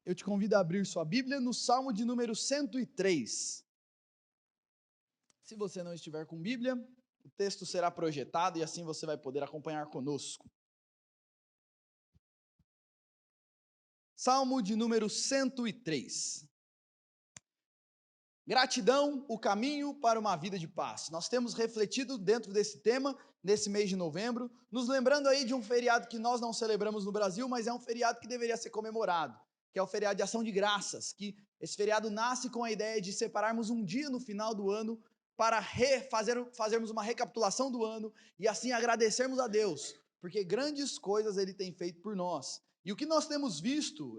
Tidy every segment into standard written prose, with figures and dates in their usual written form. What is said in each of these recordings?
eu te convido a abrir sua Bíblia no Salmo de número 103. Se você não estiver com Bíblia, o texto será projetado e assim você vai poder acompanhar conosco. Salmo de número 103. Gratidão, o caminho para uma vida de paz. Nós temos refletido dentro desse tema, nesse mês de novembro, nos lembrando aí de um feriado que nós não celebramos no Brasil, mas é um feriado que deveria ser comemorado, que é o feriado de Ação de Graças, que esse feriado nasce com a ideia de separarmos um dia no final do ano para fazermos uma recapitulação do ano e assim agradecermos a Deus, porque grandes coisas Ele tem feito por nós. E o que nós temos visto,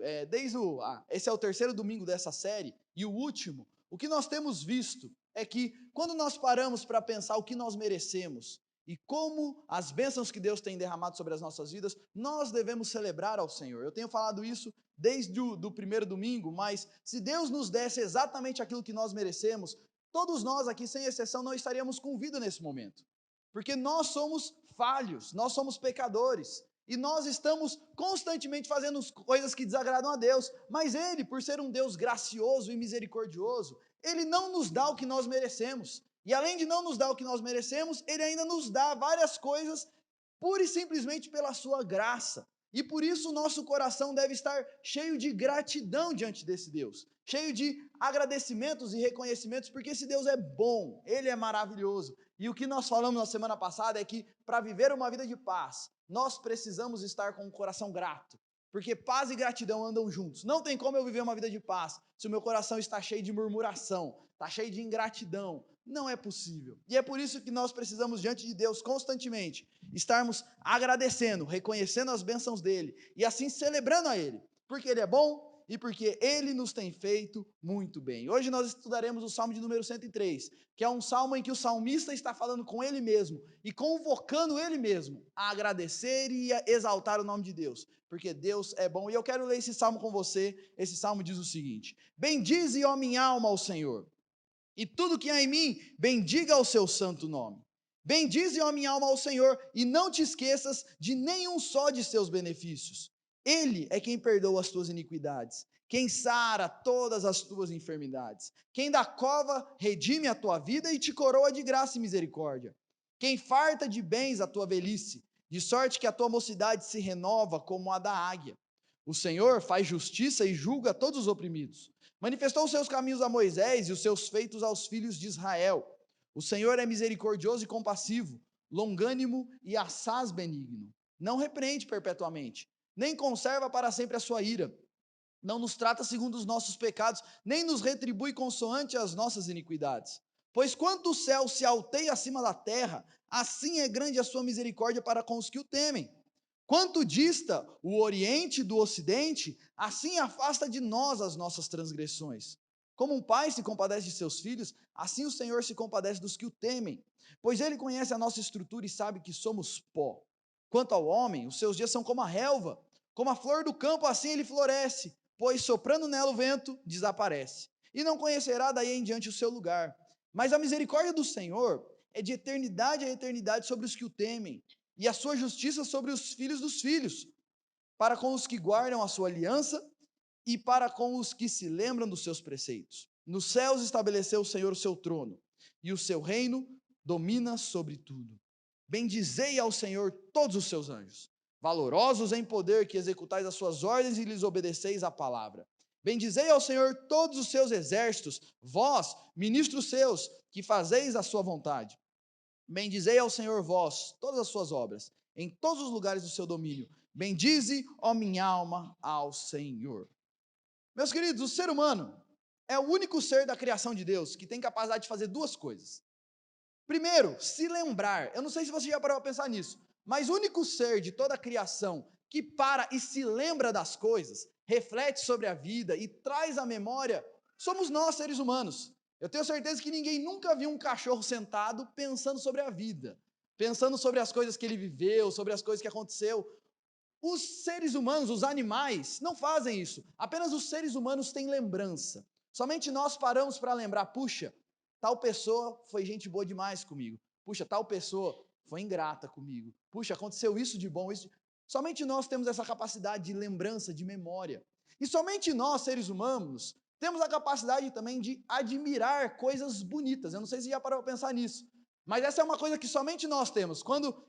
esse é o terceiro domingo dessa série, e o último, o que nós temos visto é que quando nós paramos para pensar o que nós merecemos e como as bênçãos que Deus tem derramado sobre as nossas vidas, nós devemos celebrar ao Senhor. Eu tenho falado isso desde o primeiro domingo, mas se Deus nos desse exatamente aquilo que nós merecemos, todos nós aqui, sem exceção, não estaríamos com vida nesse momento. Porque nós somos falhos, nós somos pecadores, e nós estamos constantemente fazendo coisas que desagradam a Deus, mas Ele, por ser um Deus gracioso e misericordioso, Ele não nos dá o que nós merecemos, e além de não nos dar o que nós merecemos, Ele ainda nos dá várias coisas, pura e simplesmente pela sua graça, e por isso o nosso coração deve estar cheio de gratidão diante desse Deus, cheio de agradecimentos e reconhecimentos, porque esse Deus é bom, Ele é maravilhoso, e o que nós falamos na semana passada é que para viver uma vida de paz, nós precisamos estar com o coração grato, porque paz e gratidão andam juntos. Não tem como eu viver uma vida de paz se o meu coração está cheio de murmuração, está cheio de ingratidão. Não é possível. E é por isso que nós precisamos, diante de Deus, constantemente, estarmos agradecendo, reconhecendo as bênçãos dEle e assim celebrando a Ele, porque Ele é bom e porque Ele nos tem feito muito bem. Hoje nós estudaremos o Salmo de número 103, que é um salmo em que o salmista está falando com ele mesmo e convocando ele mesmo a agradecer e a exaltar o nome de Deus, porque Deus é bom. E eu quero ler esse salmo com você. Esse salmo diz o seguinte: bendize, ó minha alma, ao Senhor, e tudo que há em mim, bendiga o seu santo nome. Bendize, ó minha alma, ao Senhor, e não te esqueças de nenhum só de seus benefícios. Ele é quem perdoa as tuas iniquidades, quem sara todas as tuas enfermidades, quem da cova redime a tua vida e te coroa de graça e misericórdia, quem farta de bens a tua velhice, de sorte que a tua mocidade se renova como a da águia. O Senhor faz justiça e julga todos os oprimidos. Manifestou os seus caminhos a Moisés e os seus feitos aos filhos de Israel. O Senhor é misericordioso e compassivo, longânimo e assaz benigno. Não repreende perpetuamente, nem conserva para sempre a sua ira. Não nos trata segundo os nossos pecados, nem nos retribui consoante as nossas iniquidades. Pois quanto o céu se alteia acima da terra, assim é grande a sua misericórdia para com os que o temem. Quanto dista o Oriente do Ocidente, assim afasta de nós as nossas transgressões. Como um pai se compadece de seus filhos, assim o Senhor se compadece dos que o temem, pois Ele conhece a nossa estrutura e sabe que somos pó. Quanto ao homem, os seus dias são como a relva, como a flor do campo, assim ele floresce, pois soprando nela o vento, desaparece, e não conhecerá daí em diante o seu lugar. Mas a misericórdia do Senhor é de eternidade a eternidade sobre os que o temem, e a sua justiça sobre os filhos dos filhos, para com os que guardam a sua aliança e para com os que se lembram dos seus preceitos. Nos céus estabeleceu o Senhor o seu trono, e o seu reino domina sobre tudo. Bendizei ao Senhor todos os seus anjos, valorosos em poder, que executais as suas ordens e lhes obedeceis a palavra. Bendizei ao Senhor todos os seus exércitos, vós, ministros seus, que fazeis a sua vontade. Bendizei ao Senhor vós, todas as suas obras, em todos os lugares do seu domínio. Bendize, ó minha alma, ao Senhor. Meus queridos, o ser humano é o único ser da criação de Deus que tem capacidade de fazer duas coisas. Primeiro, se lembrar. Eu não sei se você já parou para pensar nisso, mas o único ser de toda a criação que para e se lembra das coisas, reflete sobre a vida e traz à memória, somos nós, seres humanos. Eu tenho certeza que ninguém nunca viu um cachorro sentado pensando sobre a vida, pensando sobre as coisas que ele viveu, sobre as coisas que aconteceu. Os seres humanos, os animais, não fazem isso. Apenas os seres humanos têm lembrança. Somente nós paramos para lembrar, puxa, tal pessoa foi gente boa demais comigo. Puxa, tal pessoa foi ingrata comigo. Puxa, aconteceu isso de bom, isso de... Somente nós temos essa capacidade de lembrança, de memória. E somente nós, seres humanos, temos a capacidade também de admirar coisas bonitas. Eu não sei se já parou para pensar nisso, mas essa é uma coisa que somente nós temos.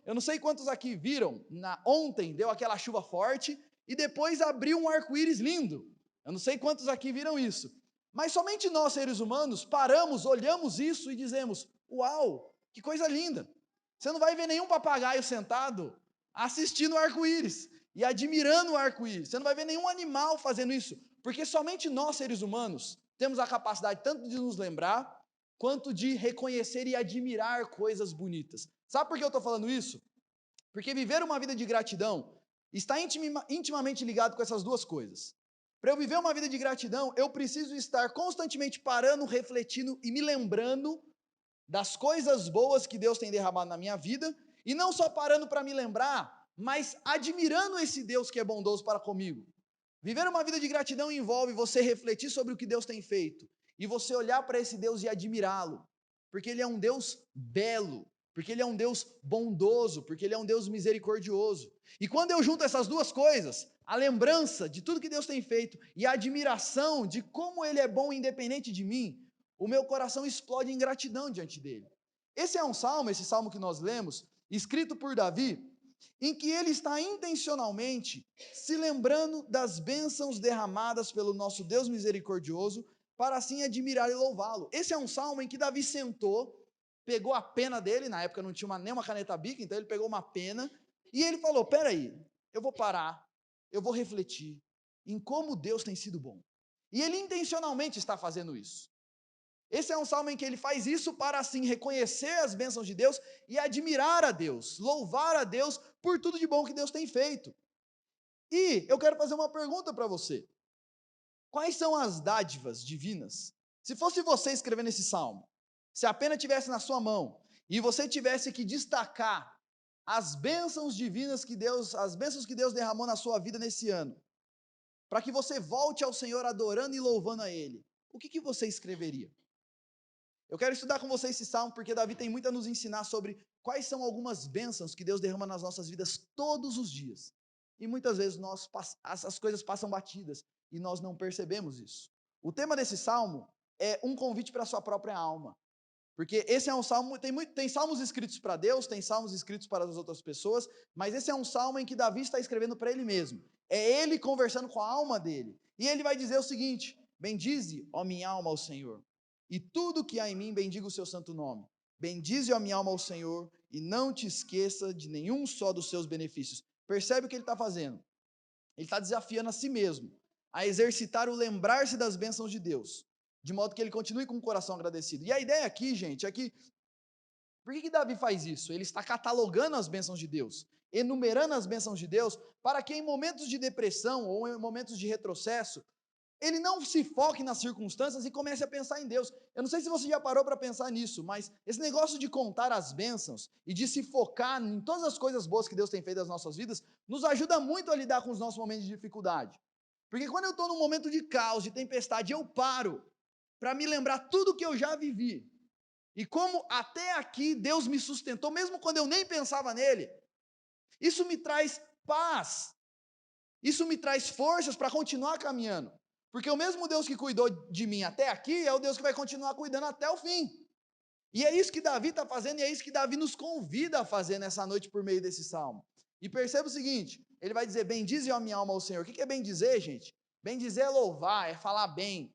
Eu não sei quantos aqui viram, ontem deu aquela chuva forte e depois abriu um arco-íris lindo. Eu não sei quantos aqui viram isso. Mas somente nós, seres humanos, paramos, olhamos isso e dizemos: uau, que coisa linda. Você não vai ver nenhum papagaio sentado assistindo o arco-íris e admirando o arco-íris. Você não vai ver nenhum animal fazendo isso, porque somente nós, seres humanos, temos a capacidade tanto de nos lembrar, quanto de reconhecer e admirar coisas bonitas. Sabe por que eu estou falando isso? Porque viver uma vida de gratidão está intimamente ligado com essas duas coisas. Para eu viver uma vida de gratidão, eu preciso estar constantemente parando, refletindo e me lembrando das coisas boas que Deus tem derramado na minha vida, e não só parando para me lembrar, mas admirando esse Deus que é bondoso para comigo. Viver uma vida de gratidão envolve você refletir sobre o que Deus tem feito, e você olhar para esse Deus e admirá-lo, porque Ele é um Deus belo, porque Ele é um Deus bondoso, porque Ele é um Deus misericordioso. E quando eu junto essas duas coisas, a lembrança de tudo que Deus tem feito e a admiração de como Ele é bom independente de mim, o meu coração explode em gratidão diante dele. Esse é um salmo, esse salmo que nós lemos, escrito por Davi, em que ele está intencionalmente se lembrando das bênçãos derramadas pelo nosso Deus misericordioso, para assim admirar e louvá-lo. Esse é um salmo em que Davi sentou, pegou a pena dele, na época não tinha nem uma caneta Bic, então ele pegou uma pena, e ele falou: peraí, eu vou parar, eu vou refletir em como Deus tem sido bom. E ele intencionalmente está fazendo isso. Esse é um salmo em que ele faz isso para assim reconhecer as bênçãos de Deus e admirar a Deus, louvar a Deus por tudo de bom que Deus tem feito. E eu quero fazer uma pergunta para você: quais são as dádivas divinas? Se fosse você escrevendo esse salmo, se a pena tivesse na sua mão e você tivesse que destacar as bênçãos divinas que Deus, as bênçãos que Deus derramou na sua vida nesse ano, para que você volte ao Senhor adorando e louvando a Ele, o que você escreveria? Eu quero estudar com você esse salmo porque Davi tem muito a nos ensinar sobre quais são algumas bênçãos que Deus derrama nas nossas vidas todos os dias. E muitas vezes as coisas passam batidas e nós não percebemos isso. O tema desse salmo é um convite para a sua própria alma. Porque esse é um salmo, tem salmos escritos para Deus, tem salmos escritos para as outras pessoas, mas esse é um salmo em que Davi está escrevendo para ele mesmo. É ele conversando com a alma dele. E ele vai dizer o seguinte: bendize, ó minha alma, ao Senhor, e tudo que há em mim bendiga o seu santo nome. Bendize, ó minha alma, ao Senhor, e não te esqueça de nenhum só dos seus benefícios. Percebe o que ele está fazendo? Ele está desafiando a si mesmo a exercitar o lembrar-se das bênçãos de Deus, de modo que ele continue com o coração agradecido. E a ideia aqui, gente, é que, por que Davi faz isso? Ele está catalogando as bênçãos de Deus, enumerando as bênçãos de Deus, para que em momentos de depressão ou em momentos de retrocesso, ele não se foque nas circunstâncias e comece a pensar em Deus. Eu não sei se você já parou para pensar nisso, mas esse negócio de contar as bênçãos e de se focar em todas as coisas boas que Deus tem feito nas nossas vidas, nos ajuda muito a lidar com os nossos momentos de dificuldade. Porque quando eu estou num momento de caos, de tempestade, eu paro para me lembrar tudo que eu já vivi. E como até aqui Deus me sustentou, mesmo quando eu nem pensava nele. Isso me traz paz. Isso me traz forças para continuar caminhando. Porque o mesmo Deus que cuidou de mim até aqui é o Deus que vai continuar cuidando até o fim. E é isso que Davi está fazendo, e é isso que Davi nos convida a fazer nessa noite por meio desse salmo. E perceba o seguinte: ele vai dizer: bendize a minha alma ao Senhor. O que é bendizer, gente? Bendizer é louvar, é falar bem,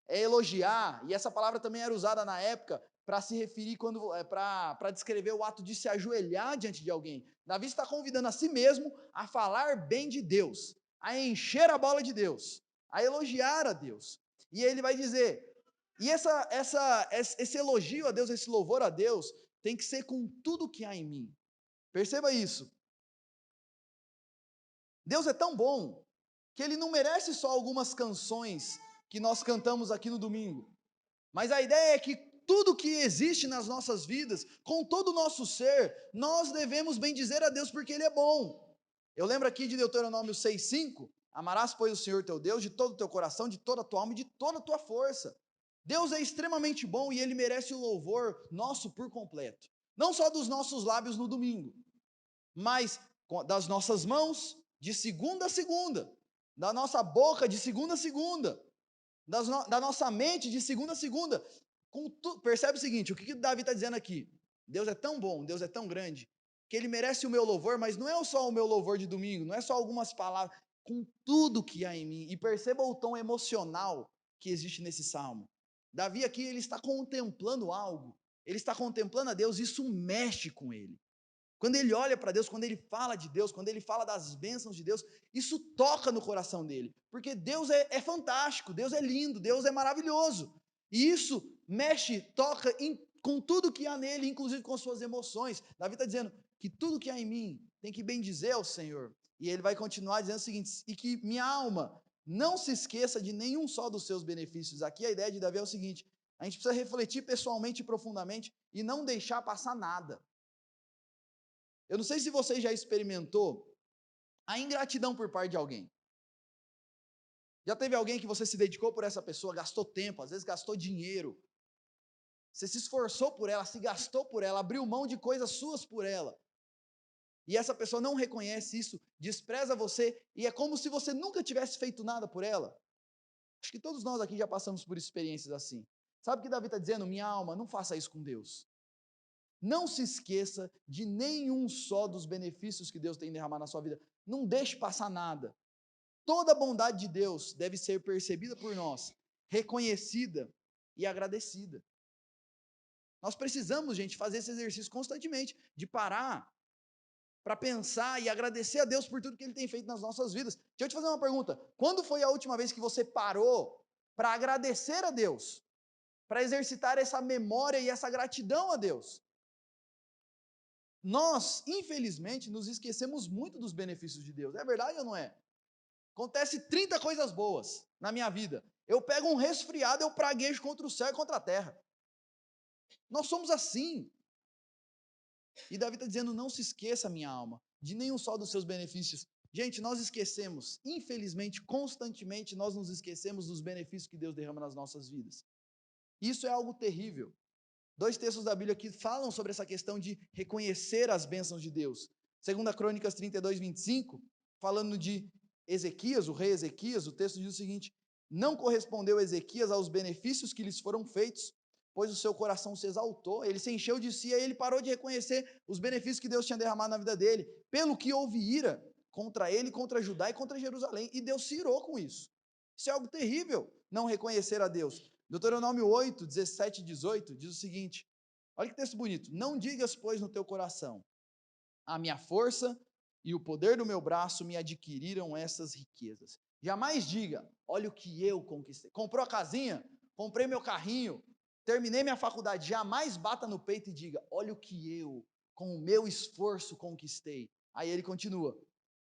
é elogiar. E essa palavra também era usada na época para se referir para descrever o ato de se ajoelhar diante de alguém. Davi está convidando a si mesmo a falar bem de Deus, a encher a bola de Deus, a elogiar a Deus. E ele vai dizer, e esse elogio a Deus, esse louvor a Deus, tem que ser com tudo que há em mim. Perceba isso. Deus é tão bom que Ele não merece só algumas canções que nós cantamos aqui no domingo. Mas a ideia é que tudo que existe nas nossas vidas, com todo o nosso ser, nós devemos bendizer a Deus porque Ele é bom. Eu lembro aqui de Deuteronômio 6,5, amarás, pois, o Senhor teu Deus de todo o teu coração, de toda a tua alma e de toda a tua força. Deus é extremamente bom e Ele merece o louvor nosso por completo. Não só dos nossos lábios no domingo, mas das nossas mãos, de segunda a segunda, da nossa boca de segunda a segunda, da nossa mente de segunda a segunda. Percebe o seguinte, o que Davi está dizendo aqui? Deus é tão bom, Deus é tão grande, que Ele merece o meu louvor, mas não é só o meu louvor de domingo, não é só algumas palavras, com tudo que há em mim. E perceba o tom emocional que existe nesse salmo. Davi aqui, ele está contemplando algo, ele está contemplando a Deus, isso mexe com ele. Quando ele olha para Deus, quando ele fala de Deus, quando ele fala das bênçãos de Deus, isso toca no coração dele, porque Deus é fantástico, Deus é lindo, Deus é maravilhoso, e isso mexe, toca com tudo que há nele, inclusive com suas emoções. Davi está dizendo que tudo que há em mim tem que bendizer ao Senhor, e ele vai continuar dizendo o seguinte, e que minha alma não se esqueça de nenhum só dos seus benefícios. Aqui a ideia de Davi é o seguinte, a gente precisa refletir pessoalmente e profundamente, e não deixar passar nada. Eu não sei se você já experimentou a ingratidão por parte de alguém. Já teve alguém que você se dedicou por essa pessoa, gastou tempo, às vezes gastou dinheiro. Você se esforçou por ela, se gastou por ela, abriu mão de coisas suas por ela. E essa pessoa não reconhece isso, despreza você, e é como se você nunca tivesse feito nada por ela. Acho que todos nós aqui já passamos por experiências assim. Sabe o que Davi está dizendo? Minha alma, não faça isso com Deus. Não se esqueça de nenhum só dos benefícios que Deus tem derramado na sua vida. Não deixe passar nada. Toda a bondade de Deus deve ser percebida por nós, reconhecida e agradecida. Nós precisamos, gente, fazer esse exercício constantemente, de parar para pensar e agradecer a Deus por tudo que Ele tem feito nas nossas vidas. Deixa eu te fazer uma pergunta. Quando foi a última vez que você parou para agradecer a Deus? Para exercitar essa memória e essa gratidão a Deus? Nós, infelizmente, nos esquecemos muito dos benefícios de Deus. É verdade ou não é? Acontece 30 coisas boas na minha vida. Eu pego um resfriado, eu praguejo contra o céu e contra a terra. Nós somos assim. E Davi está dizendo, não se esqueça, minha alma, de nenhum só dos seus benefícios. Gente, nós esquecemos, infelizmente, constantemente, nós nos esquecemos dos benefícios que Deus derrama nas nossas vidas. Isso é algo terrível. 2 textos da Bíblia que falam sobre essa questão de reconhecer as bênçãos de Deus. 2 Crônicas 32, 25, falando de Ezequias, o rei Ezequias, o texto diz o seguinte, não correspondeu Ezequias aos benefícios que lhes foram feitos, pois o seu coração se exaltou, ele se encheu de si, aí ele parou de reconhecer os benefícios que Deus tinha derramado na vida dele, pelo que houve ira contra ele, contra Judá e contra Jerusalém, e Deus se irou com isso. Isso é algo terrível, não reconhecer a Deus. Deuteronômio 8, 17 e 18 diz o seguinte, olha que texto bonito, não digas, pois, no teu coração, a minha força e o poder do meu braço me adquiriram essas riquezas. Jamais diga, olha o que eu conquistei. Comprou a casinha? Comprei meu carrinho, terminei minha faculdade. Jamais bata no peito e diga, olha o que eu, com o meu esforço, conquistei. Aí ele continua,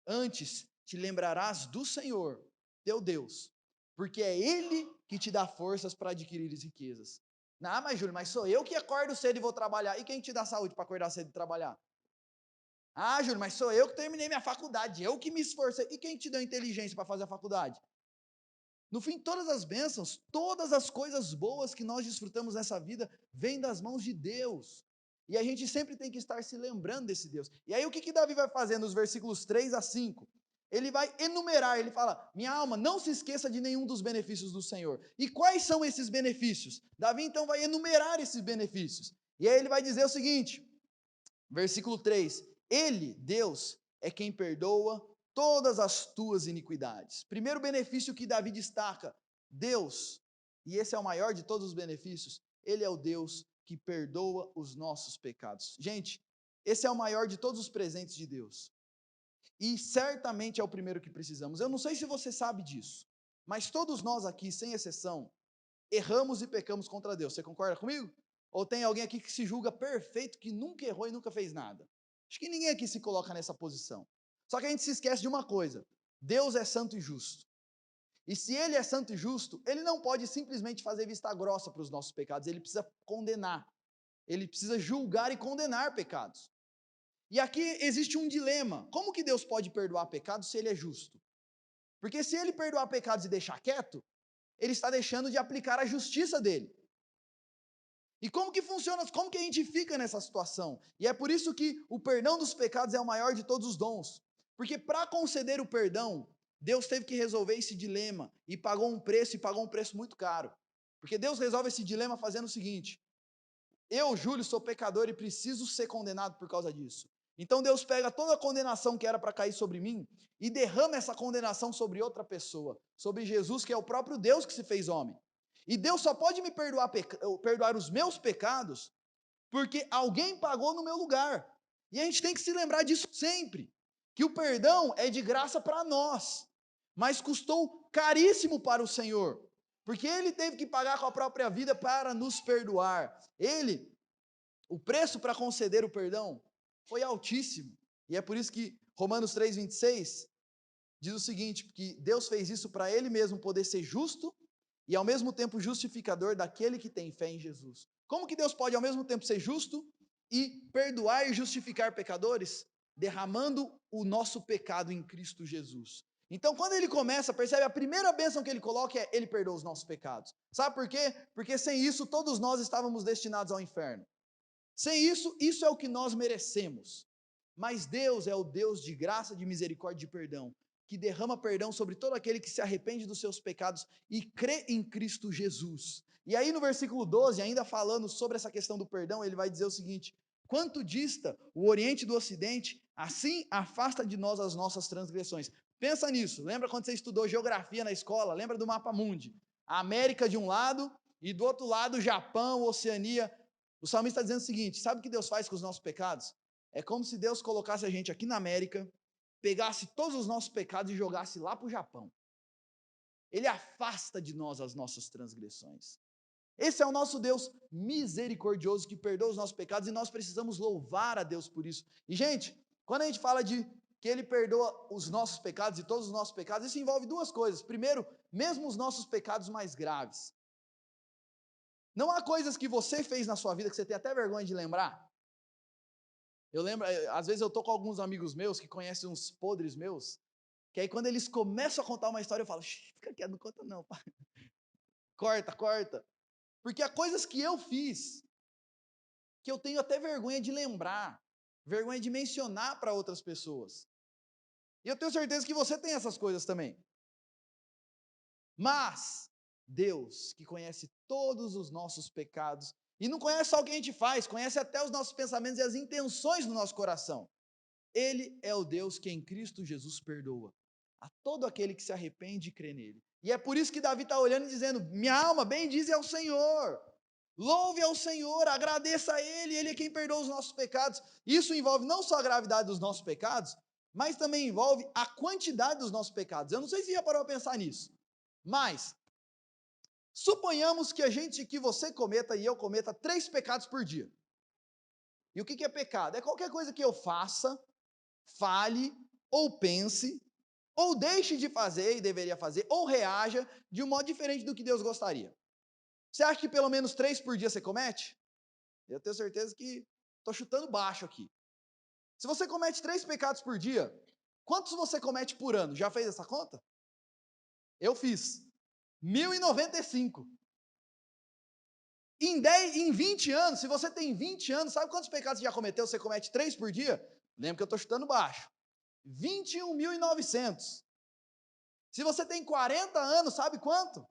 antes te lembrarás do Senhor, teu Deus, porque é Ele que te dá forças para adquirir as riquezas. Não, mas Júlio, mas sou eu que acordo cedo e vou trabalhar. E quem te dá saúde para acordar cedo e trabalhar? Ah, Júlio, mas sou eu que terminei minha faculdade, eu que me esforcei. E quem te deu inteligência para fazer a faculdade? No fim, todas as bênçãos, todas as coisas boas que nós desfrutamos nessa vida, vêm das mãos de Deus. E a gente sempre tem que estar se lembrando desse Deus. E aí o que Davi vai fazer nos versículos 3 a 5? Ele vai enumerar, ele fala, minha alma, não se esqueça de nenhum dos benefícios do Senhor. E quais são esses benefícios? Davi então vai enumerar esses benefícios. E aí ele vai dizer o seguinte, versículo 3, Ele, Deus, é quem perdoa todas as tuas iniquidades. Primeiro benefício que Davi destaca, Deus, e esse é o maior de todos os benefícios, Ele é o Deus que perdoa os nossos pecados. Gente, esse é o maior de todos os presentes de Deus. E certamente é o primeiro que precisamos. Eu não sei se você sabe disso, mas todos nós aqui, sem exceção, erramos e pecamos contra Deus. Você concorda comigo? Ou tem alguém aqui que se julga perfeito, que nunca errou e nunca fez nada? Acho que ninguém aqui se coloca nessa posição. Só que a gente se esquece de uma coisa: Deus é santo e justo. E se Ele é santo e justo, Ele não pode simplesmente fazer vista grossa para os nossos pecados, Ele precisa condenar. Ele precisa julgar e condenar pecados. E aqui existe um dilema: como que Deus pode perdoar pecados se Ele é justo? Porque se Ele perdoar pecados e deixar quieto, Ele está deixando de aplicar a justiça dele. E como que funciona, como que a gente fica nessa situação? E é por isso que o perdão dos pecados é o maior de todos os dons. Porque para conceder o perdão, Deus teve que resolver esse dilema e pagou um preço muito caro. Porque Deus resolve esse dilema fazendo o seguinte: eu, Júlio, sou pecador e preciso ser condenado por causa disso. Então Deus pega toda a condenação que era para cair sobre mim e derrama essa condenação sobre outra pessoa, sobre Jesus, que é o próprio Deus que se fez homem. E Deus só pode me perdoar os meus pecados porque alguém pagou no meu lugar. E a gente tem que se lembrar disso sempre, que o perdão é de graça para nós, mas custou caríssimo para o Senhor, porque Ele teve que pagar com a própria vida para nos perdoar. O preço para conceder o perdão foi altíssimo, e é por isso que Romanos 3,26 diz o seguinte, que Deus fez isso para Ele mesmo poder ser justo e ao mesmo tempo justificador daquele que tem fé em Jesus. Como que Deus pode ao mesmo tempo ser justo e perdoar e justificar pecadores? Derramando o nosso pecado em Cristo Jesus. Então, quando ele começa, percebe, a primeira bênção que ele coloca é, ele perdoa os nossos pecados. Sabe por quê? Porque sem isso, todos nós estávamos destinados ao inferno. Sem isso, isso é o que nós merecemos. Mas Deus é o Deus de graça, de misericórdia e de perdão, que derrama perdão sobre todo aquele que se arrepende dos seus pecados e crê em Cristo Jesus. E aí no versículo 12, ainda falando sobre essa questão do perdão, ele vai dizer o seguinte: quanto dista o Oriente do Ocidente, assim afasta de nós as nossas transgressões. Pensa nisso, lembra quando você estudou geografia na escola? Lembra do mapa mundi? A América de um lado e do outro lado o Japão, Oceania. O salmista está dizendo o seguinte: sabe o que Deus faz com os nossos pecados? É como se Deus colocasse a gente aqui na América, pegasse todos os nossos pecados e jogasse lá para o Japão. Ele afasta de nós as nossas transgressões. Esse é o nosso Deus misericordioso que perdoa os nossos pecados e nós precisamos louvar a Deus por isso. E, gente, quando a gente fala de que Ele perdoa os nossos pecados e todos os nossos pecados, isso envolve duas coisas. Primeiro, mesmo os nossos pecados mais graves. Não há coisas que você fez na sua vida que você tem até vergonha de lembrar. Eu lembro, às vezes eu tô com alguns amigos meus que conhecem uns podres meus, que aí quando eles começam a contar uma história, eu falo, fica quieto, não conta não, pá. Corta, corta. Porque há coisas que eu fiz, que eu tenho até vergonha de lembrar, vergonha de mencionar para outras pessoas. E eu tenho certeza que você tem essas coisas também. Mas Deus, que conhece todos os nossos pecados, e não conhece só o que a gente faz, conhece até os nossos pensamentos e as intenções do nosso coração. Ele é o Deus que em Cristo Jesus perdoa a todo aquele que se arrepende e crê nele. E é por isso que Davi está olhando e dizendo: minha alma, bendize ao Senhor, louve ao Senhor, agradeça a Ele é quem perdoa os nossos pecados. Isso envolve não só a gravidade dos nossos pecados, mas também envolve a quantidade dos nossos pecados. Eu não sei se já parou a pensar nisso, mas suponhamos que você cometa e eu cometa 3 pecados por dia. E o que é pecado? É qualquer coisa que eu faça, fale, ou pense, ou deixe de fazer e deveria fazer, ou reaja de um modo diferente do que Deus gostaria. Você acha que pelo menos 3 por dia você comete? Eu tenho certeza que estou chutando baixo aqui. Se você comete 3 pecados por dia, quantos você comete por ano? Já fez essa conta? Eu fiz. 1095. Em 20 anos, se você tem 20 anos, sabe quantos pecados você já cometeu? Você comete 3 por dia? Lembra que eu estou chutando baixo. 21.900. Se você tem 40 anos, sabe quanto?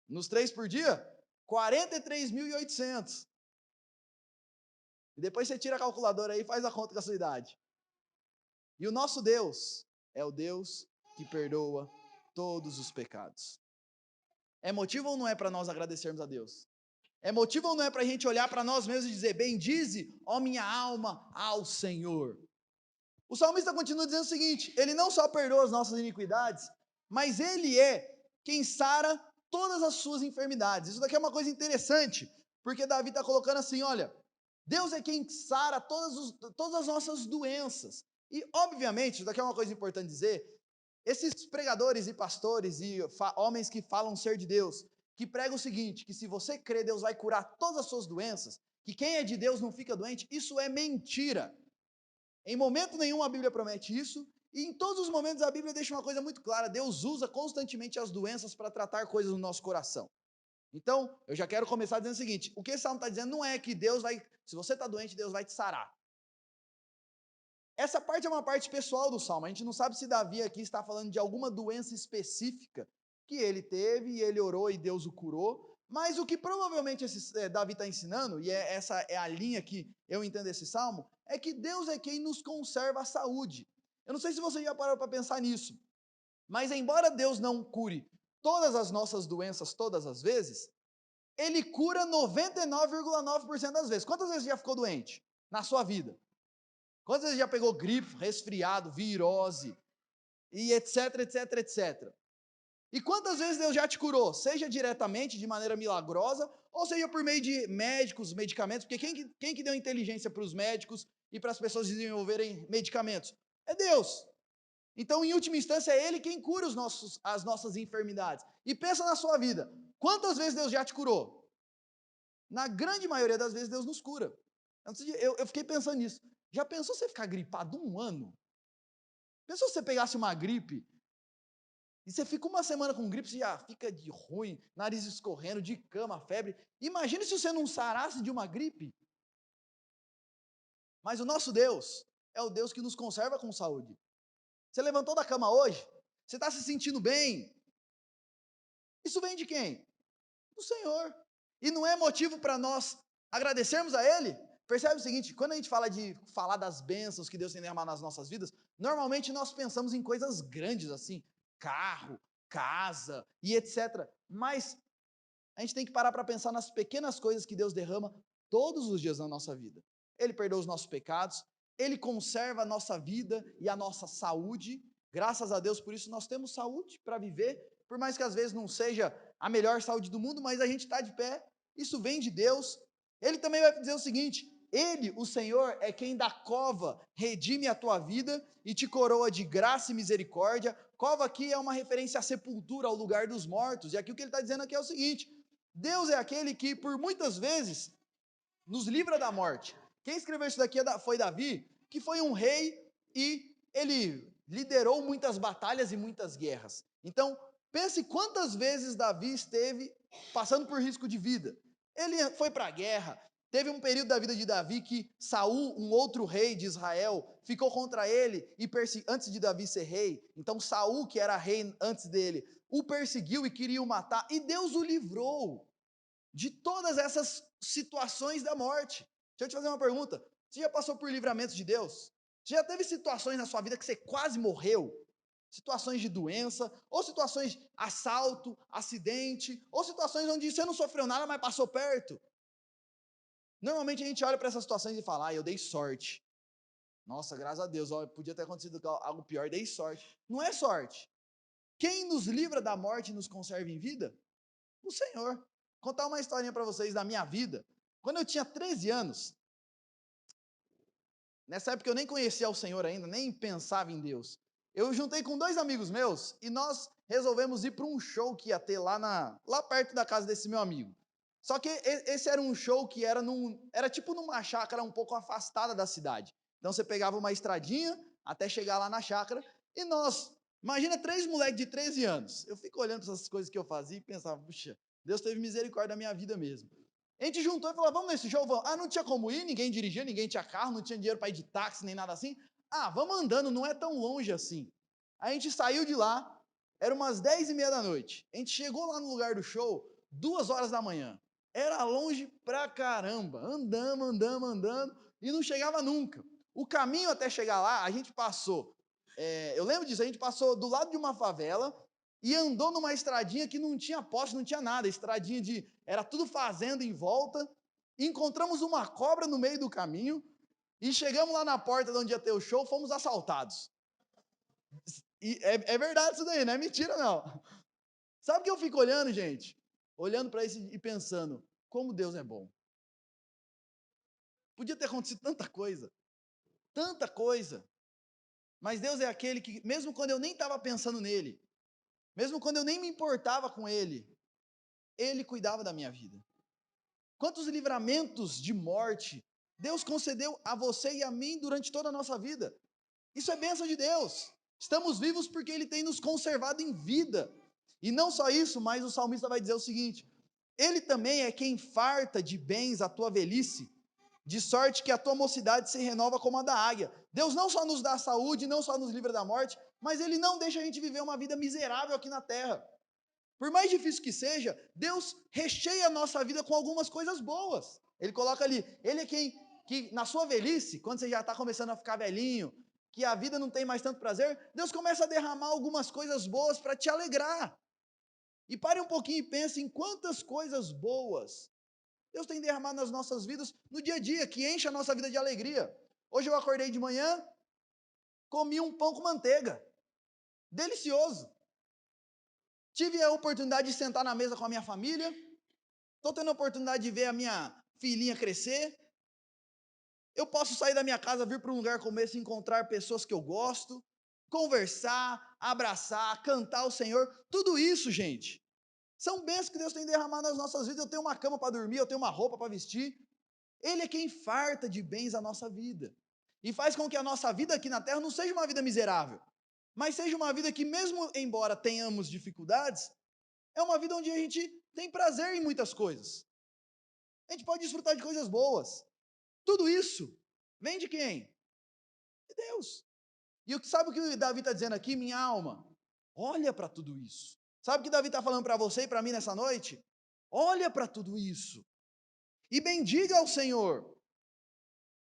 Nos 3 por dia? 43.800. E depois você tira a calculadora aí e faz a conta com a sua idade. E o nosso Deus é o Deus que perdoa todos os pecados. É motivo ou não é para nós agradecermos a Deus? É motivo ou não é para a gente olhar para nós mesmos e dizer: bendize, ó minha alma, ao Senhor. O salmista continua dizendo o seguinte: ele não só perdoa as nossas iniquidades, mas ele é quem sara todas as suas enfermidades. Isso daqui é uma coisa interessante, porque Davi está colocando assim: olha, Deus é quem sara todas as nossas doenças. E, obviamente, isso daqui é uma coisa importante dizer: esses pregadores e pastores e homens que falam ser de Deus, que pregam o seguinte, que se você crer, Deus vai curar todas as suas doenças, que quem é de Deus não fica doente, isso é mentira. Em momento nenhum a Bíblia promete isso, e em todos os momentos a Bíblia deixa uma coisa muito clara: Deus usa constantemente as doenças para tratar coisas no nosso coração. Então, eu já quero começar dizendo o seguinte: o que esse salmo está dizendo não é que Deus vai, se você está doente, Deus vai te sarar. Essa parte é uma parte pessoal do Salmo. A gente não sabe se Davi aqui está falando de alguma doença específica que ele teve e ele orou e Deus o curou. Mas o que provavelmente Davi está ensinando, e essa é a linha que eu entendo esse Salmo, é que Deus é quem nos conserva a saúde. Eu não sei se você já parou para pensar nisso, mas embora Deus não cure todas as nossas doenças todas as vezes, Ele cura 99,9% das vezes. Quantas vezes já ficou doente na sua vida? Quantas vezes já pegou gripe, resfriado, virose, e etc, etc, etc. E quantas vezes Deus já te curou? Seja diretamente, de maneira milagrosa, ou seja por meio de médicos, medicamentos, porque quem que deu inteligência para os médicos e para as pessoas desenvolverem medicamentos? É Deus. Então, em última instância, é Ele quem cura as nossas enfermidades. E pensa na sua vida, quantas vezes Deus já te curou? Na grande maioria das vezes, Deus nos cura. Eu fiquei pensando nisso. Já pensou você ficar gripado um ano? Pensou se você pegasse uma gripe e você fica uma semana com gripe, você já fica de ruim, nariz escorrendo, de cama, febre. Imagine se você não sarasse de uma gripe. Mas o nosso Deus é o Deus que nos conserva com saúde. Você levantou da cama hoje? Você está se sentindo bem? Isso vem de quem? Do Senhor. E não é motivo para nós agradecermos a Ele? Percebe o seguinte, quando a gente fala de falar das bênçãos que Deus tem derramado nas nossas vidas, normalmente nós pensamos em coisas grandes assim, carro, casa e etc. Mas a gente tem que parar para pensar nas pequenas coisas que Deus derrama todos os dias na nossa vida. Ele perdoa os nossos pecados, Ele conserva a nossa vida e a nossa saúde. Graças a Deus, por isso nós temos saúde para viver, por mais que às vezes não seja a melhor saúde do mundo, mas a gente está de pé, isso vem de Deus. Ele também vai dizer o seguinte: Ele, o Senhor, é quem da cova redime a tua vida e te coroa de graça e misericórdia. Cova aqui é uma referência à sepultura, ao lugar dos mortos, e aqui o que ele está dizendo aqui é o seguinte: Deus é aquele que, por muitas vezes, nos livra da morte. Quem escreveu isso daqui foi Davi, que foi um rei e ele liderou muitas batalhas e muitas guerras. Então, pense quantas vezes Davi esteve passando por risco de vida. Ele foi para a guerra. Teve um período da vida de Davi que Saul, um outro rei de Israel, ficou contra ele e antes de Davi ser rei. Então Saul, que era rei antes dele, o perseguiu e queria o matar, e Deus o livrou de todas essas situações da morte. Deixa eu te fazer uma pergunta: você já passou por livramentos de Deus? Você já teve situações na sua vida que você quase morreu? Situações de doença, ou situações de assalto, acidente, ou situações onde você não sofreu nada, mas passou perto? Normalmente a gente olha para essas situações e fala: eu dei sorte. Nossa, graças a Deus, podia ter acontecido algo pior, dei sorte. Não é sorte. Quem nos livra da morte e nos conserva em vida? O Senhor. Vou contar uma historinha para vocês da minha vida. Quando eu tinha 13 anos, nessa época eu nem conhecia o Senhor ainda, nem pensava em Deus. Eu juntei com dois amigos meus e nós resolvemos ir para um show que ia ter lá perto da casa desse meu amigo. Só que esse era um show que era tipo numa chácara um pouco afastada da cidade. Então você pegava uma estradinha até chegar lá na chácara e nós, imagina três moleques de 13 anos. Eu fico olhando para essas coisas que eu fazia e pensava, puxa, Deus teve misericórdia da minha vida mesmo. A gente juntou e falou, vamos nesse show? Vamos. Ah, não tinha como ir, ninguém dirigia, ninguém tinha carro, não tinha dinheiro para ir de táxi, nem nada assim. Ah, vamos andando, não é tão longe assim. A gente saiu de lá, era umas 10h30 da noite. A gente chegou lá no lugar do show, 2 horas da manhã. Era longe pra caramba. Andamos, andamos, andando, e não chegava nunca. O caminho até chegar lá, a gente passou, eu lembro disso, a gente passou do lado de uma favela, e andou numa estradinha que não tinha poste, não tinha nada, estradinha era tudo fazenda em volta, encontramos uma cobra no meio do caminho, e chegamos lá na porta de onde ia ter o show, fomos assaltados. E é verdade isso daí, não é mentira não. Sabe o que eu fico olhando, gente? Olhando para isso e pensando, como Deus é bom. Podia ter acontecido tanta coisa, mas Deus é aquele que, mesmo quando eu nem estava pensando nele, mesmo quando eu nem me importava com ele, ele cuidava da minha vida. Quantos livramentos de morte Deus concedeu a você e a mim durante toda a nossa vida? Isso é bênção de Deus. Estamos vivos porque Ele tem nos conservado em vida. E não só isso, mas o salmista vai dizer o seguinte: Ele também é quem farta de bens a tua velhice de sorte que a tua mocidade se renova como a da águia. Deus não só nos dá saúde, não só nos livra da morte, mas Ele não deixa a gente viver uma vida miserável aqui na terra. Por mais difícil que seja, Deus recheia a nossa vida com algumas coisas boas. Ele coloca ali, Ele é quem, que na sua velhice, quando você já está começando a ficar velhinho, que a vida não tem mais tanto prazer, Deus começa a derramar algumas coisas boas para te alegrar. E pare um pouquinho e pense em quantas coisas boas Deus tem derramado nas nossas vidas no dia a dia, que enche a nossa vida de alegria. Hoje eu acordei de manhã, comi um pão com manteiga, delicioso. Tive a oportunidade de sentar na mesa com a minha família, estou tendo a oportunidade de ver a minha filhinha crescer. Eu posso sair da minha casa, vir para um lugar como esse, encontrar pessoas que eu gosto, conversar, abraçar, cantar o Senhor. Tudo isso, gente, são bênçãos que Deus tem derramado nas nossas vidas. Eu tenho uma cama para dormir, eu tenho uma roupa para vestir. Ele é quem farta de bens a nossa vida. E faz com que a nossa vida aqui na terra não seja uma vida miserável, mas seja uma vida que, mesmo embora tenhamos dificuldades, é uma vida onde a gente tem prazer em muitas coisas. A gente pode desfrutar de coisas boas. Tudo isso vem de quem? De Deus. E sabe o que Davi está dizendo aqui? Minha alma, olha para tudo isso. Sabe o que Davi está falando para você e para mim nessa noite? Olha para tudo isso e bendiga ao Senhor.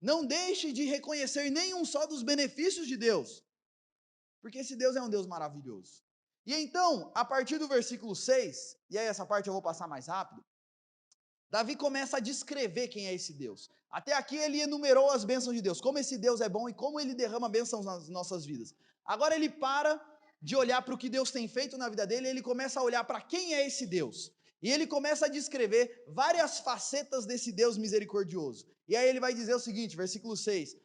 Não deixe de reconhecer nenhum só dos benefícios de Deus, porque esse Deus é um Deus maravilhoso. E então, a partir do versículo 6, e aí essa parte eu vou passar mais rápido, Davi começa a descrever quem é esse Deus. Até aqui ele enumerou as bênçãos de Deus, como esse Deus é bom e como ele derrama bênçãos nas nossas vidas. Agora ele para de olhar para o que Deus tem feito na vida dele, ele começa a olhar para quem é esse Deus. E ele começa a descrever várias facetas desse Deus misericordioso. E aí ele vai dizer o seguinte, versículo 6: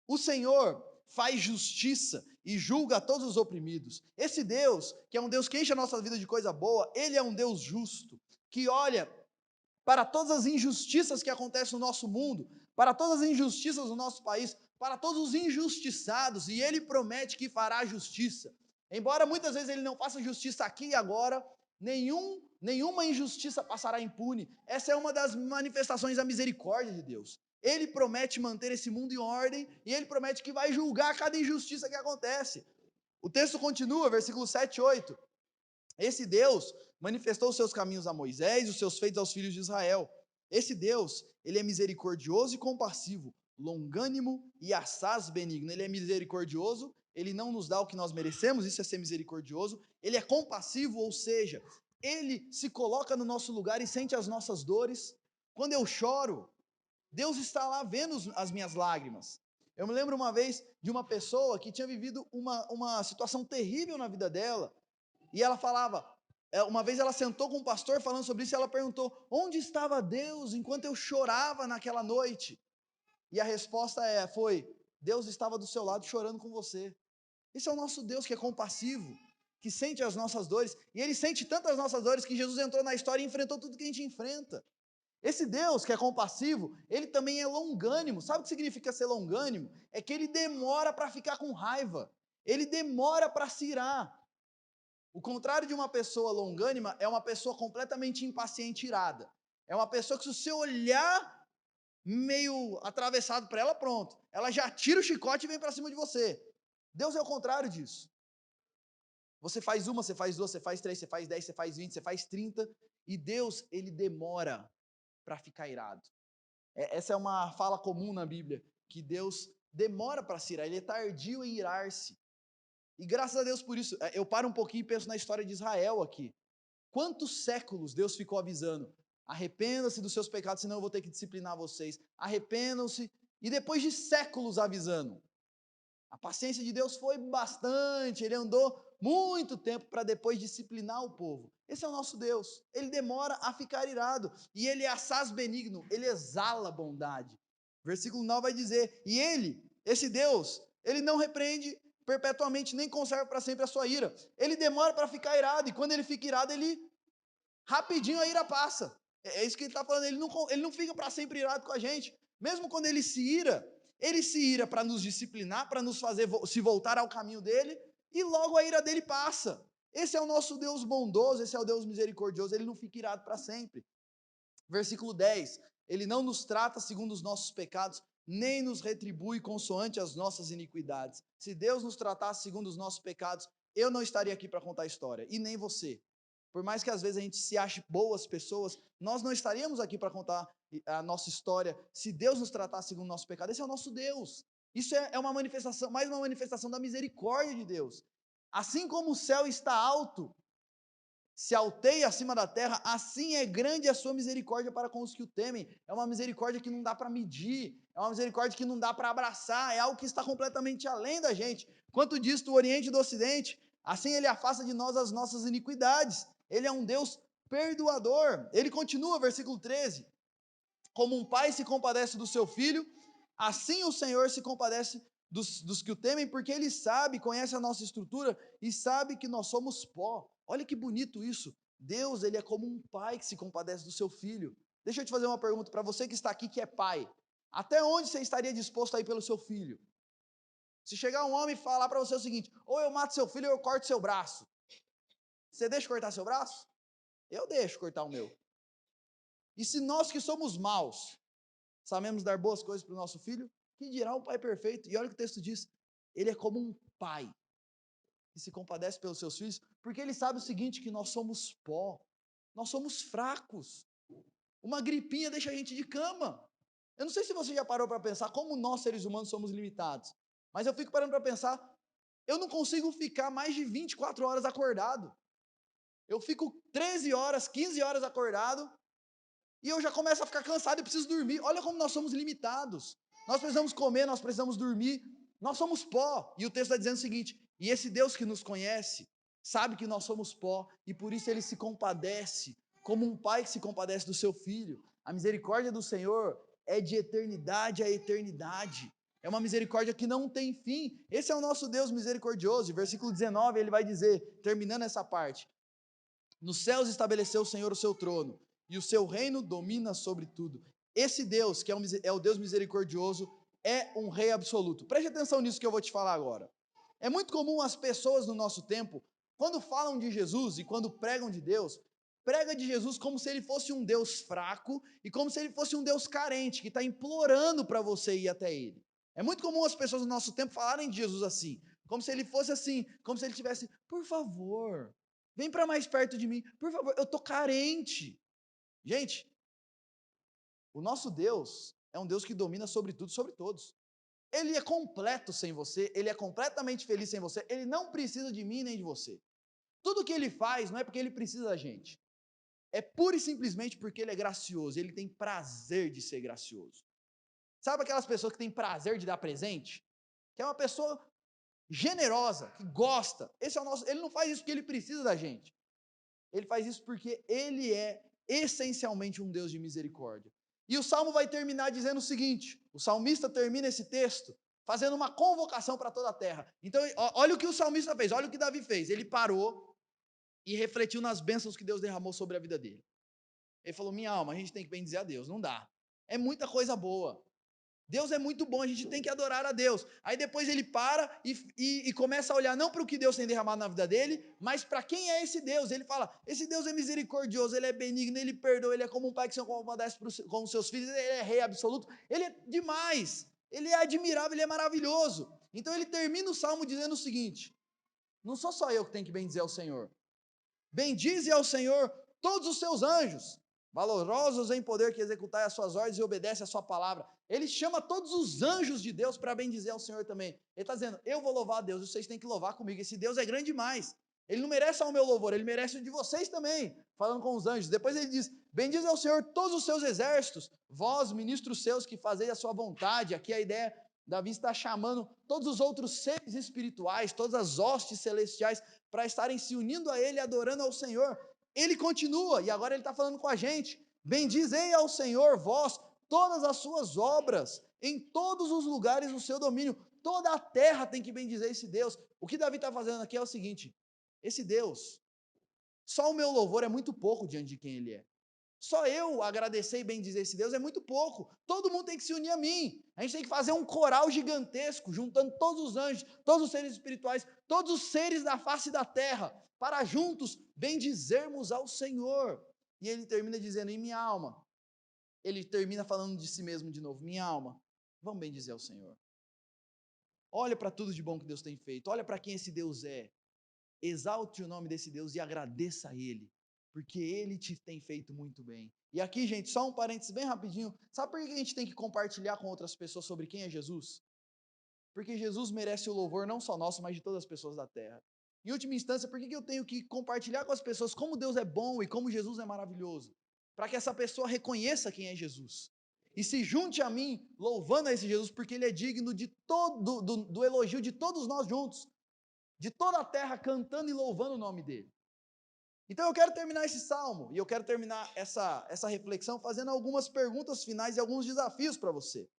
o Senhor faz justiça e julga a todos os oprimidos. Esse Deus, que é um Deus que enche a nossa vida de coisa boa, ele é um Deus justo, que olha para todas as injustiças que acontecem no nosso mundo, para todas as injustiças no nosso país, para todos os injustiçados, e ele promete que fará justiça. Embora muitas vezes ele não faça justiça aqui e agora, nenhuma injustiça passará impune. Essa é uma das manifestações da misericórdia de Deus. Ele promete manter esse mundo em ordem, e ele promete que vai julgar cada injustiça que acontece. O texto continua, versículo 7 e 8. Esse Deus manifestou os seus caminhos a Moisés, os seus feitos aos filhos de Israel. Esse Deus, ele é misericordioso e compassivo, longânimo e assaz benigno. Ele é misericordioso, ele não nos dá o que nós merecemos, isso é ser misericordioso. Ele é compassivo, ou seja, ele se coloca no nosso lugar e sente as nossas dores. Quando eu choro, Deus está lá vendo as minhas lágrimas. Eu me lembro uma vez de uma pessoa que tinha vivido uma situação terrível na vida dela, e ela falava, uma vez ela sentou com um pastor falando sobre isso, e ela perguntou, onde estava Deus enquanto eu chorava naquela noite? E a resposta foi, Deus estava do seu lado chorando com você. Esse é o nosso Deus que é compassivo, que sente as nossas dores, e ele sente tantas nossas dores que Jesus entrou na história e enfrentou tudo que a gente enfrenta. Esse Deus que é compassivo, ele também é longânimo. Sabe o que significa ser longânimo? É que ele demora para ficar com raiva, ele demora para se irar. O contrário de uma pessoa longânima é uma pessoa completamente impaciente e irada. É uma pessoa que, se você olhar meio atravessado para ela, pronto, ela já tira o chicote e vem para cima de você. Deus é o contrário disso. Você faz uma, você faz duas, você faz três, você faz 10, você faz 20, você faz 30, e Deus, ele demora para ficar irado. Essa é uma fala comum na Bíblia, que Deus demora para se irar, ele é tardio em irar-se. E graças a Deus por isso, eu paro um pouquinho e penso na história de Israel aqui. Quantos séculos Deus ficou avisando? Arrependa-se dos seus pecados, senão eu vou ter que disciplinar vocês. Arrependam-se. E depois de séculos avisando. A paciência de Deus foi bastante. Ele andou muito tempo para depois disciplinar o povo. Esse é o nosso Deus. Ele demora a ficar irado. E ele é assaz benigno. Ele exala bondade. Versículo 9 vai dizer, e ele, esse Deus, ele não repreende perpetuamente, nem conserva para sempre a sua ira. Ele demora para ficar irado, e quando ele fica irado, rapidinho a ira passa. É isso que ele está falando, ele não fica para sempre irado com a gente. Mesmo quando ele se ira para nos disciplinar, para nos fazer se voltar ao caminho dele, e logo a ira dele passa. Esse é o nosso Deus bondoso, esse é o Deus misericordioso, ele não fica irado para sempre. Versículo 10, Ele não nos trata segundo os nossos pecados, nem nos retribui consoante as nossas iniquidades. Se Deus nos tratasse segundo os nossos pecados, eu não estaria aqui para contar a história, e nem você. Por mais que às vezes a gente se ache boas pessoas, nós não estaríamos aqui para contar a nossa história se Deus nos tratasse segundo o nosso pecado. Esse é o nosso Deus. Isso é uma manifestação, mais uma manifestação da misericórdia de Deus. Assim como o céu está alto, se alteia acima da terra, assim é grande a sua misericórdia para com os que o temem. É uma misericórdia que não dá para medir, é uma misericórdia que não dá para abraçar, é algo que está completamente além da gente. Quanto diz do Oriente e do Ocidente, assim ele afasta de nós as nossas iniquidades. Ele é um Deus perdoador. Ele continua, versículo 13: como um pai se compadece do seu filho, assim o Senhor se compadece dos que o temem, porque Ele sabe, conhece a nossa estrutura e sabe que nós somos pó. Olha que bonito isso. Deus, Ele é como um pai que se compadece do seu filho. Deixa eu te fazer uma pergunta para você que está aqui, que é pai. Até onde você estaria disposto a ir pelo seu filho? Se chegar um homem e falar para você o seguinte: ou eu mato seu filho ou eu corto seu braço. Você deixa cortar seu braço? Eu deixo cortar o meu. E se nós que somos maus, sabemos dar boas coisas para o nosso filho, que dirá o pai perfeito? E olha o que o texto diz: ele é como um pai que se compadece pelos seus filhos, porque ele sabe o seguinte, que nós somos pó, nós somos fracos, uma gripinha deixa a gente de cama. Eu não sei se você já parou para pensar como nós seres humanos somos limitados, mas eu fico parando para pensar, eu não consigo ficar mais de 24 horas acordado, eu fico 13 horas, 15 horas acordado, e eu já começo a ficar cansado e preciso dormir. Olha como nós somos limitados. Nós precisamos comer, nós precisamos dormir, nós somos pó. E o texto está dizendo o seguinte: e esse Deus que nos conhece, sabe que nós somos pó, e por isso Ele se compadece, como um pai que se compadece do seu filho. A misericórdia do Senhor é de eternidade a eternidade. É uma misericórdia que não tem fim. Esse é o nosso Deus misericordioso. E versículo 19, ele vai dizer, terminando essa parte: nos céus estabeleceu o Senhor o seu trono, e o seu reino domina sobre tudo. Esse Deus, que é o Deus misericordioso, é um rei absoluto. Preste atenção nisso que eu vou te falar agora. É muito comum as pessoas no nosso tempo, quando falam de Jesus e quando pregam de Deus, prega de Jesus como se ele fosse um Deus fraco e como se ele fosse um Deus carente, que está implorando para você ir até ele. É muito comum as pessoas no nosso tempo falarem de Jesus assim, como se ele fosse assim, como se ele tivesse, por favor, vem para mais perto de mim, por favor, eu estou carente. Gente, o nosso Deus é um Deus que domina sobre tudo e sobre todos. Ele é completo sem você, ele é completamente feliz sem você, ele não precisa de mim nem de você. Tudo que ele faz não é porque ele precisa da gente, é pura e simplesmente porque ele é gracioso, ele tem prazer de ser gracioso. Sabe aquelas pessoas que têm prazer de dar presente? Que é uma pessoa generosa, que gosta. Esse é o nosso, ele não faz isso porque ele precisa da gente. Ele faz isso porque ele é essencialmente um Deus de misericórdia. E o salmo vai terminar dizendo o seguinte: o salmista termina esse texto fazendo uma convocação para toda a terra. Então, olha o que o salmista fez, olha o que Davi fez. Ele parou e refletiu nas bênçãos que Deus derramou sobre a vida dele. Ele falou: minha alma, a gente tem que bendizer a Deus, não dá. É muita coisa boa. Deus é muito bom, a gente tem que adorar a Deus. Aí depois ele para e começa a olhar não para o que Deus tem derramado na vida dele, mas para quem é esse Deus. Ele fala: esse Deus é misericordioso, ele é benigno, ele perdoa, ele é como um pai que se compadece com os seus filhos, ele é rei absoluto, ele é demais, ele é admirável, ele é maravilhoso. Então ele termina o salmo dizendo o seguinte: não sou só eu que tenho que bendizer ao Senhor, bendize ao Senhor todos os seus anjos, valorosos em poder, que executai as suas ordens e obedecem a sua palavra. Ele chama todos os anjos de Deus para bendizer ao Senhor também. Ele está dizendo: eu vou louvar a Deus, vocês têm que louvar comigo. Esse Deus é grande demais. Ele não merece só o meu louvor, ele merece o de vocês também, falando com os anjos. Depois ele diz: bendize ao Senhor todos os seus exércitos, vós, ministros seus, que fazeis a sua vontade. Aqui a ideia, Davi está chamando todos os outros seres espirituais, todas as hostes celestiais, para estarem se unindo a ele, adorando ao Senhor. Ele continua, e agora ele está falando com a gente: bendizei ao Senhor, vós, todas as suas obras, em todos os lugares do seu domínio. Toda a terra tem que bendizer esse Deus. O que Davi está fazendo aqui é o seguinte: esse Deus, só o meu louvor é muito pouco diante de quem ele é. Só eu agradecer e bendizer esse Deus é muito pouco. Todo mundo tem que se unir a mim. A gente tem que fazer um coral gigantesco, juntando todos os anjos, todos os seres espirituais, todos os seres da face da terra, para juntos bendizermos ao Senhor. E ele termina dizendo: em minha alma, ele termina falando de si mesmo de novo: minha alma, vamos bem dizer ao Senhor. Olha para tudo de bom que Deus tem feito, olha para quem esse Deus é. Exalte o nome desse Deus e agradeça a Ele, porque Ele te tem feito muito bem. E aqui, gente, só um parênteses bem rapidinho. Sabe por que a gente tem que compartilhar com outras pessoas sobre quem é Jesus? Porque Jesus merece o louvor não só nosso, mas de todas as pessoas da terra. Em última instância, por que eu tenho que compartilhar com as pessoas como Deus é bom e como Jesus é maravilhoso? Para que essa pessoa reconheça quem é Jesus. E se junte a mim louvando a esse Jesus, porque Ele é digno de todo, do elogio de todos nós juntos, de toda a terra cantando e louvando o nome dEle. Então eu quero terminar esse salmo, e eu quero terminar essa reflexão fazendo algumas perguntas finais e alguns desafios para você.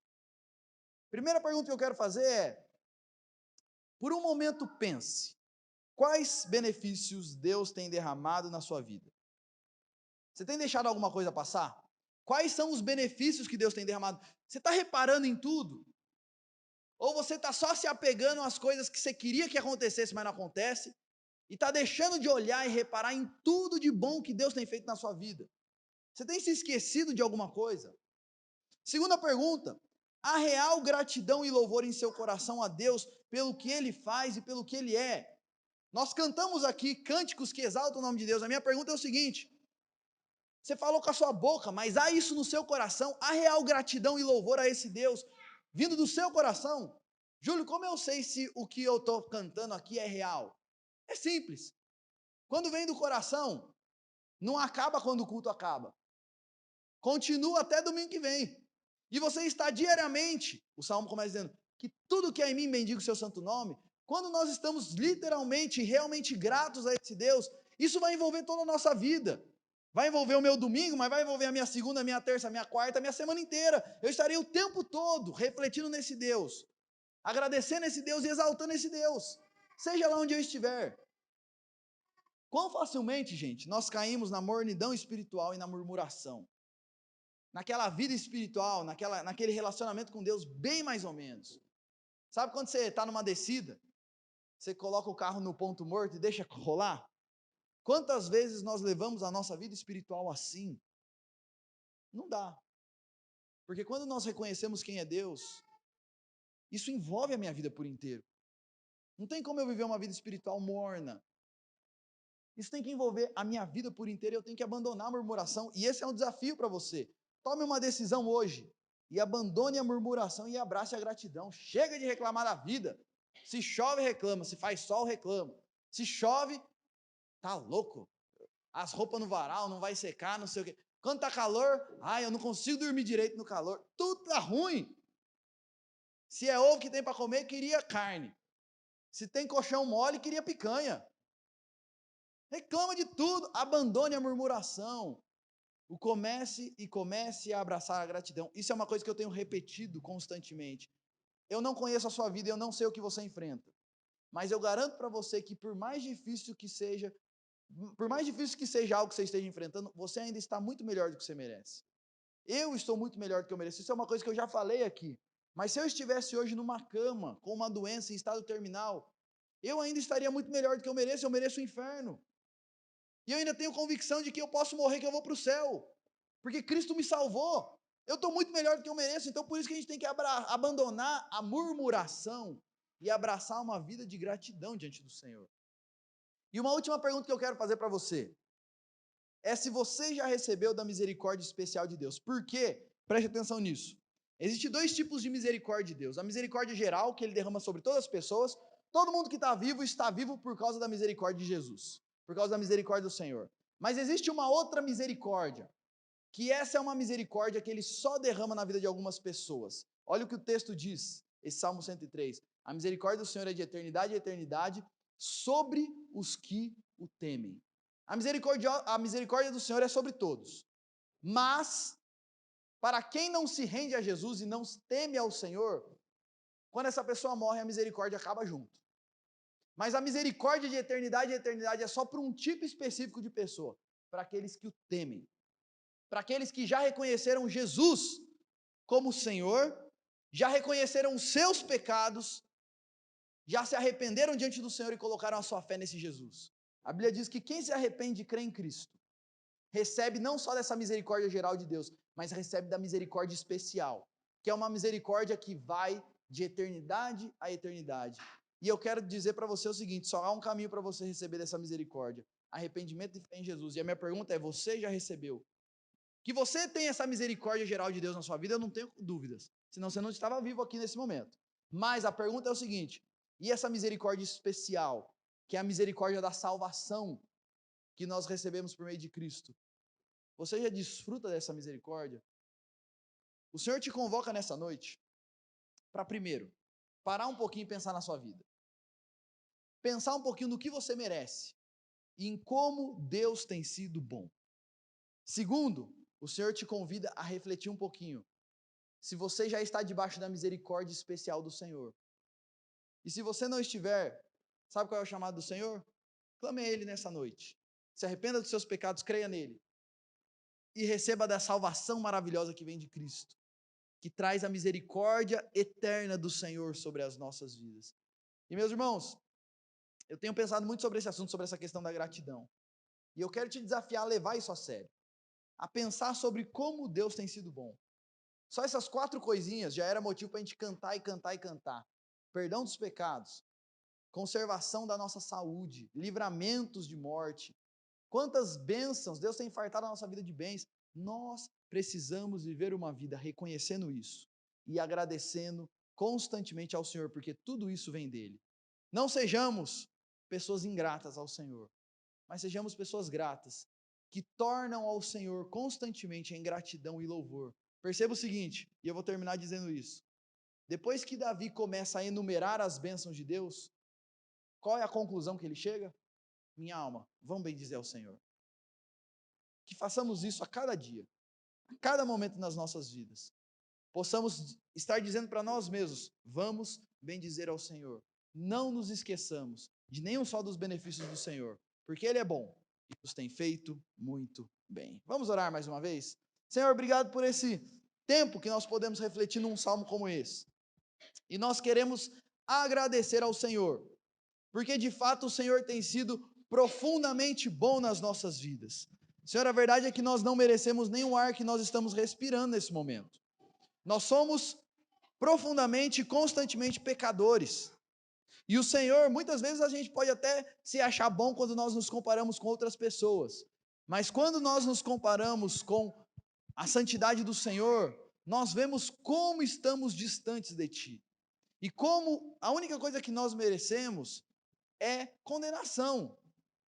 Primeira pergunta que eu quero fazer é: por um momento pense, quais benefícios Deus tem derramado na sua vida? Você tem deixado alguma coisa passar? Quais são os benefícios que Deus tem derramado? Você está reparando em tudo? Ou você está só se apegando às coisas que você queria que acontecesse, mas não acontece? E está deixando de olhar e reparar em tudo de bom que Deus tem feito na sua vida? Você tem se esquecido de alguma coisa? Segunda pergunta: há real gratidão e louvor em seu coração a Deus pelo que Ele faz e pelo que Ele é? Nós cantamos aqui cânticos que exaltam o nome de Deus. A minha pergunta é o seguinte: você falou com a sua boca, mas há isso no seu coração? Há real gratidão e louvor a esse Deus vindo do seu coração? Júlio, como eu sei se o que eu estou cantando aqui é real? É simples. Quando vem do coração, não acaba quando o culto acaba. Continua até domingo que vem. E você está diariamente, o Salmo começa dizendo, que tudo que é em mim bendiga o seu santo nome. Quando nós estamos literalmente, realmente gratos a esse Deus, isso vai envolver toda a nossa vida. Vai envolver o meu domingo, mas vai envolver a minha segunda, a minha terça, a minha quarta, a minha semana inteira. Eu estarei o tempo todo refletindo nesse Deus, agradecendo esse Deus e exaltando esse Deus, seja lá onde eu estiver. Quão facilmente, gente, nós caímos na mornidão espiritual e na murmuração. Naquela vida espiritual, naquele relacionamento com Deus, bem mais ou menos. Sabe quando você está numa descida, você coloca o carro no ponto morto e deixa rolar? Quantas vezes nós levamos a nossa vida espiritual assim? Não dá. Porque quando nós reconhecemos quem é Deus, isso envolve a minha vida por inteiro. Não tem como eu viver uma vida espiritual morna. Isso tem que envolver a minha vida por inteiro, eu tenho que abandonar a murmuração, e esse é um desafio para você. Tome uma decisão hoje, e abandone a murmuração e abrace a gratidão. Chega de reclamar da vida. Se chove, reclama, se faz sol, reclama. Se chove, tá louco. As roupas no varal, não vai secar, não sei o quê. Quando tá calor, ai, eu não consigo dormir direito no calor. Tudo tá ruim. Se é ovo que tem para comer, queria carne. Se tem colchão mole, queria picanha. Reclama de tudo, abandone a murmuração. Comece a abraçar a gratidão. Isso é uma coisa que eu tenho repetido constantemente. Eu não conheço a sua vida, eu não sei o que você enfrenta. Mas eu garanto para você que por mais difícil que seja algo que você esteja enfrentando, você ainda está muito melhor do que você merece. Eu estou muito melhor do que eu mereço. Isso é uma coisa que eu já falei aqui. Mas se eu estivesse hoje numa cama, com uma doença em estado terminal, eu ainda estaria muito melhor do que eu mereço o inferno. E eu ainda tenho convicção de que eu posso morrer, que eu vou para o céu. Porque Cristo me salvou. Eu estou muito melhor do que eu mereço. Então por isso que a gente tem que abandonar a murmuração e abraçar uma vida de gratidão diante do Senhor. E uma última pergunta que eu quero fazer para você é se você já recebeu da misericórdia especial de Deus. Por quê? Preste atenção nisso. Existem dois tipos de misericórdia de Deus. A misericórdia geral, que Ele derrama sobre todas as pessoas. Todo mundo que está vivo por causa da misericórdia de Jesus, por causa da misericórdia do Senhor. Mas existe uma outra misericórdia, que essa é uma misericórdia que Ele só derrama na vida de algumas pessoas. Olha o que o texto diz, esse Salmo 103. A misericórdia do Senhor é de eternidade a eternidade sobre os que o temem. A misericórdia do Senhor é sobre todos, mas para quem não se rende a Jesus e não teme ao Senhor, quando essa pessoa morre, a misericórdia acaba junto. Mas a misericórdia de eternidade a eternidade é só para um tipo específico de pessoa, para aqueles que o temem, para aqueles que já reconheceram Jesus como Senhor, já reconheceram os seus pecados, já se arrependeram diante do Senhor e colocaram a sua fé nesse Jesus. A Bíblia diz que quem se arrepende crê em Cristo. recebe não só dessa misericórdia geral de Deus, mas recebe da misericórdia especial, que é uma misericórdia que vai de eternidade a eternidade. E eu quero dizer para você o seguinte, só há um caminho para você receber dessa misericórdia, arrependimento e fé em Jesus. E a minha pergunta é, você já recebeu? Que você tem essa misericórdia geral de Deus na sua vida, eu não tenho dúvidas, senão você não estava vivo aqui nesse momento. Mas a pergunta é o seguinte, e essa misericórdia especial, que é a misericórdia da salvação que nós recebemos por meio de Cristo, você já desfruta dessa misericórdia? O Senhor te convoca nessa noite para, primeiro, parar um pouquinho e pensar na sua vida. Pensar um pouquinho no que você merece e em como Deus tem sido bom. Segundo, o Senhor te convida a refletir um pouquinho se você já está debaixo da misericórdia especial do Senhor. E se você não estiver, sabe qual é o chamado do Senhor? Clame a Ele nessa noite. Se arrependa dos seus pecados, creia nele. E receba da salvação maravilhosa que vem de Cristo, que traz a misericórdia eterna do Senhor sobre as nossas vidas. E meus irmãos, eu tenho pensado muito sobre esse assunto, sobre essa questão da gratidão. E eu quero te desafiar a levar isso a sério. A pensar sobre como Deus tem sido bom. Só essas 4 coisinhas já era motivo para a gente cantar e cantar e cantar. Perdão dos pecados, conservação da nossa saúde, livramentos de morte. Quantas bênçãos Deus tem fartado a nossa vida de bens. Nós precisamos viver uma vida reconhecendo isso e agradecendo constantemente ao Senhor, porque tudo isso vem dele. Não sejamos pessoas ingratas ao Senhor, mas sejamos pessoas gratas, que tornam ao Senhor constantemente em gratidão e louvor. Perceba o seguinte, e eu vou terminar dizendo isso. Depois que Davi começa a enumerar as bênçãos de Deus, qual é a conclusão que ele chega? Minha alma, vamos bendizer ao Senhor. Que façamos isso a cada dia, a cada momento nas nossas vidas. Possamos estar dizendo para nós mesmos, vamos bendizer ao Senhor. Não nos esqueçamos de nenhum só dos benefícios do Senhor, porque Ele é bom e nos tem feito muito bem. Vamos orar mais uma vez? Senhor, obrigado por esse tempo que nós podemos refletir num salmo como esse. E nós queremos agradecer ao Senhor, porque de fato o Senhor tem sido profundamente bom nas nossas vidas. Senhor, a verdade é que nós não merecemos nem o ar que nós estamos respirando nesse momento. Nós somos profundamente e constantemente pecadores. E o Senhor, muitas vezes a gente pode até se achar bom quando nós nos comparamos com outras pessoas. Mas quando nós nos comparamos com a santidade do Senhor, nós vemos como estamos distantes de Ti. E como a única coisa que nós merecemos é condenação.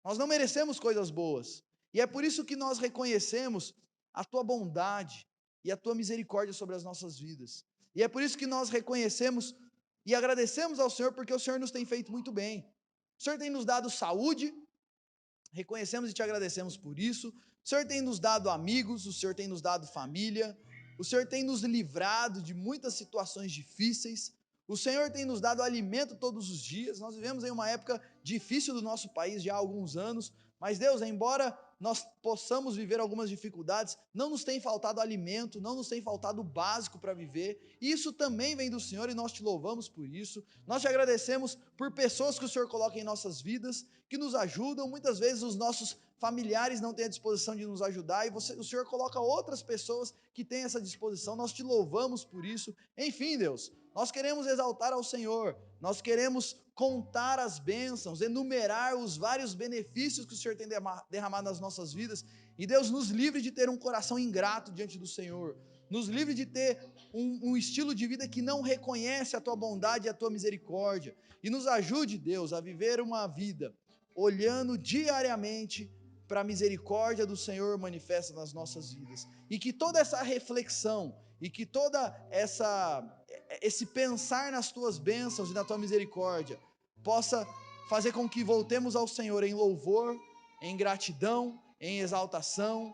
Nós não merecemos coisas boas. E é por isso que nós reconhecemos a Tua bondade e a Tua misericórdia sobre as nossas vidas. E é por isso que nós reconhecemos e agradecemos ao Senhor, porque o Senhor nos tem feito muito bem. O Senhor tem nos dado saúde, reconhecemos e te agradecemos por isso. O Senhor tem nos dado amigos, o Senhor tem nos dado família, o Senhor tem nos livrado de muitas situações difíceis, o Senhor tem nos dado alimento todos os dias. Nós vivemos em uma época difícil do nosso país já há alguns anos, mas Deus, embora nós possamos viver algumas dificuldades, não nos tem faltado alimento, não nos tem faltado o básico para viver, e isso também vem do Senhor e nós te louvamos por isso. Nós te agradecemos por pessoas que o Senhor coloca em nossas vidas, que nos ajudam. Muitas vezes os nossos familiares não têm a disposição de nos ajudar, e o Senhor coloca outras pessoas que têm essa disposição. Nós te louvamos por isso. Enfim, Deus, nós queremos exaltar ao Senhor, nós queremos contar as bênçãos, enumerar os vários benefícios que o Senhor tem derramado nas nossas vidas, e Deus, nos livre de ter um coração ingrato diante do Senhor, nos livre de ter um estilo de vida que não reconhece a Tua bondade e a Tua misericórdia, e nos ajude, Deus, a viver uma vida olhando diariamente para a misericórdia do Senhor manifesta nas nossas vidas, e que toda essa reflexão, e que toda esse pensar nas Tuas bênçãos e na Tua misericórdia possa fazer com que voltemos ao Senhor em louvor, em gratidão, em exaltação,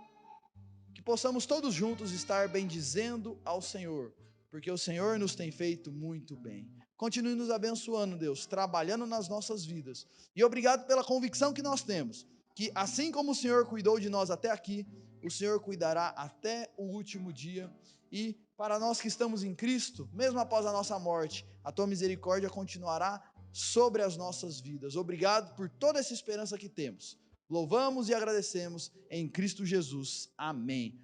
que possamos todos juntos estar bendizendo ao Senhor, porque o Senhor nos tem feito muito bem. Continue nos abençoando, Deus, trabalhando nas nossas vidas, e obrigado pela convicção que nós temos, que assim como o Senhor cuidou de nós até aqui, o Senhor cuidará até o último dia. E para nós que estamos em Cristo, mesmo após a nossa morte, a Tua misericórdia continuará sobre as nossas vidas. Obrigado por toda essa esperança que temos. Louvamos e agradecemos em Cristo Jesus. Amém.